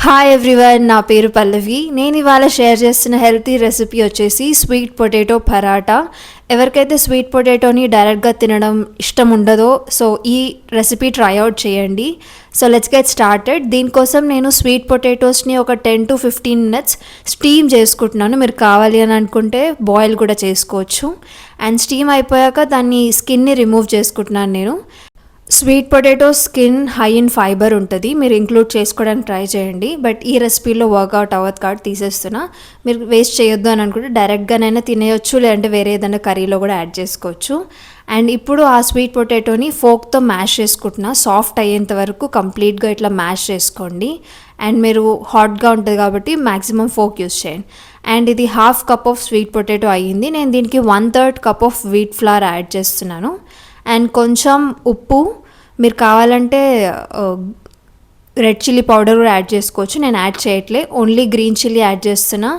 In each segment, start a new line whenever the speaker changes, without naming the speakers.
Hi everyone, నా పేరు పల్లవి. నేను ఇవాళ షేర్ చేస్తున్న హెల్తీ రెసిపీ వచ్చేసి స్వీట్ పొటాటో పరాటా. ఎవరికైతే స్వీట్ పొటాటోని డైరెక్ట్గా తినడం ఇష్టం ఉండదో సో ఈ రెసిపీ ట్రై అవుట్ చేయండి. So let's get started. దీనికోసం నేను స్వీట్ పొటాటోస్ని ఒక 10 to 15 minutes స్టీమ్ చేసుకుంటున్నాను. మీరు కావాలి అని అనుకుంటే బాయిల్ కూడా చేసుకోవచ్చు. అండ్ స్టీమ్ అయిపోయాక దాన్ని స్కిన్ని రిమూవ్ చేసుకుంటున్నాను నేను. Sweet potato skin high in fibre ఉంటుంది, మీరు ఇంక్లూడ్ చేసుకోవడానికి ట్రై చేయండి. బట్ ఈ రెసిపీలో వర్కౌట్ అవ్వదు కాబట్టి తీసేస్తున్నా. మీరు వేస్ట్ చేయొద్దు అని అనుకుంటే డైరెక్ట్గానైనా తినేయొచ్చు, లేదంటే వేరే ఏదైనా కర్రీలో కూడా యాడ్ చేసుకోవచ్చు. అండ్ ఇప్పుడు ఆ స్వీట్ పొటాటోని ఫోక్తో మ్యాష్ చేసుకుంటున్నా. సాఫ్ట్ అయ్యేంత వరకు కంప్లీట్గా ఇట్లా మ్యాష్ చేసుకోండి. అండ్ మీరు హాట్గా ఉంటుంది కాబట్టి మ్యాక్సిమం ఫోక్ యూస్ చేయండి. అండ్ ఇది half cup of sweet potato అయ్యింది. నేను దీనికి 1/3 cup of wheat flower add చేస్తున్నాను. అండ్ కొంచెం ఉప్పు, మీరు కావాలంటే రెడ్ చిల్లీ పౌడర్ కూడా యాడ్ చేసుకోవచ్చు. నేను యాడ్ చేయట్లే, ఓన్లీ గ్రీన్ చిల్లీ యాడ్ చేస్తున్నా.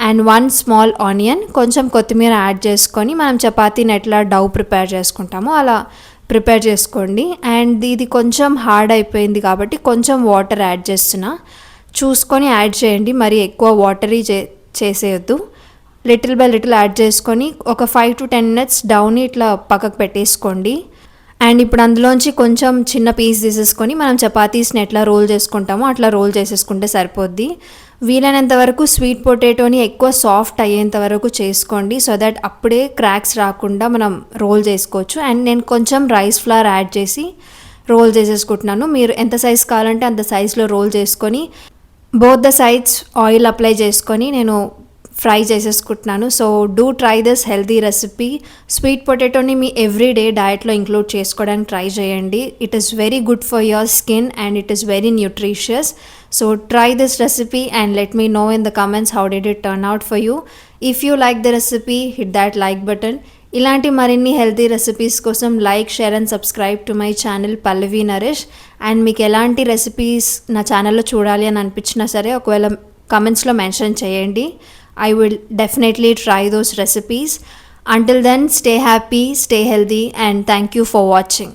అండ్ 1 small ఆనియన్, కొంచెం కొత్తిమీర యాడ్ చేసుకొని మనం చపాతీని ఎట్లా డౌ ప్రిపేర్ చేసుకుంటామో అలా ప్రిపేర్ చేసుకోండి. అండ్ ఇది కొంచెం హార్డ్ అయిపోయింది కాబట్టి కొంచెం వాటర్ యాడ్ చేస్తున్నా. చూసుకొని యాడ్ చేయండి, మరి ఎక్కువ వాటరీ చేసేయొద్దు. లిటిల్ బై లిటిల్ యాడ్ చేసుకొని ఒక 5 to 10 minutes డౌని ఇట్లా పక్కకు పెట్టేసుకోండి. అండ్ ఇప్పుడు అందులోంచి కొంచెం చిన్న పీస్ తీసేసుకొని మనం చపాతీస్ని ఎట్లా రోల్ చేసుకుంటామో అట్లా రోల్ చేసేసుకుంటే సరిపోద్ది. వీలైనంత వరకు స్వీట్ పొటాటోని ఎక్కువ సాఫ్ట్ అయ్యేంత వరకు చేసుకోండి, సో దట్ అప్పుడే క్రాక్స్ రాకుండా మనం రోల్ చేసుకోవచ్చు. అండ్ నేను కొంచెం రైస్ ఫ్లవర్ యాడ్ చేసి రోల్ చేసేసుకుంటున్నాను. మీరు ఎంత సైజ్ కావాలంటే అంత సైజ్లో రోల్ చేసుకొని both the sides oil apply చేసుకొని నేను ఫ్రై చేసేసుకుంటున్నాను. So do try this healthy recipe. Sweet పొటాటోని మీ ఎవ్రీడే డయట్లో ఇంక్లూడ్ చేసుకోవడానికి ట్రై చేయండి. It is very good for your skin and it is very nutritious. So try this recipe and let me know in the comments how did it turn out for you. If you like the recipe, hit that like button. ఇలాంటి మరిన్ని healthy recipes కోసం like, share and subscribe to my channel Pallavi Naresh. And మీకు ఎలాంటి recipes నా ఛానల్లో చూడాలి అని అనిపించినా సరే ఒకవేళ కమెంట్స్లో మెన్షన్ చేయండి. I will definitely try those recipes. Until then, stay happy, stay healthy, and thank you for watching.